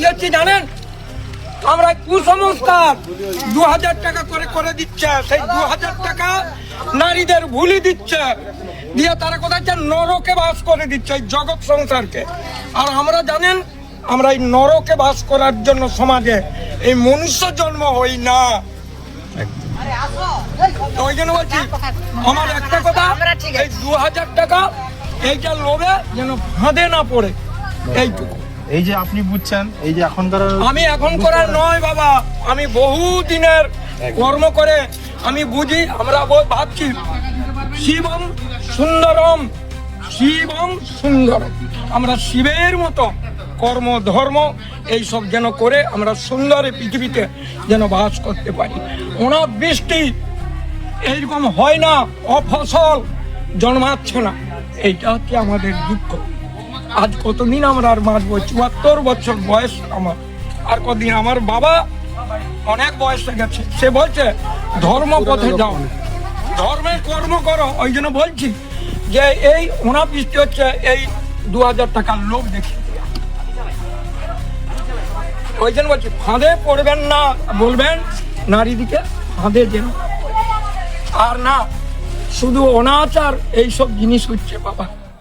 কি হচ্ছে জানেন? আমরা কুসংস্কার 2000 টাকা করে করে দিচ্ছে, সেই 2000 টাকা নারীদের ভুলি দিচ্ছে, দিয়ে তারা কোথায় নরকে বাস করে দিচ্ছে এই জগৎ সংসারকে। আর আমরা জানেন, আমরা এই নরকে বাস করার জন্য সমাজে এই মনুষ্য জন্ম হই না। ওই জন্য বলছি, আমার একটা কথা, এই 2000 টাকা এইটা লোভে যেন ফাঁদে না পড়ে, এইটুকু। এই যে আপনি বুঝছেন, এই যে এখনকার, আমি এখন করার নয় বাবা, আমি বহু দিনের কর্ম করে আমি বুঝি। আমরা ভাবছি শিবম সুন্দরম, শিবম সুন্দরম, আমরা শিবের মতো কর্ম ধর্ম এইসব যেন করে আমরা সুন্দর পৃথিবীতে যেন বাস করতে পারি। অনাবৃষ্টি এইরকম হয় না, অফসল জন্মাচ্ছে না, এইটা হচ্ছে আমাদের দুঃখ। আজ কতদিন আমরা আর বাঁচবো? 74 বছর বয়স আমার, আর কতদিন? আমার বাবা অনেক বয়স হয়ে গেছে, সে বলছে ধর্ম পথে যাও, ধর্মে কর্ম করো। ওই জন্য বলছি যে এই অনাবৃষ্টি হচ্ছে এই 2000 টাকার লোক দেখি। ওই জন্য বলছি ফাঁদে পড়বেন না, বলবেন নারীদিকে ফাঁদে যেন, আর না শুধু অনাচার এইসব জিনিস হচ্ছে বাবা।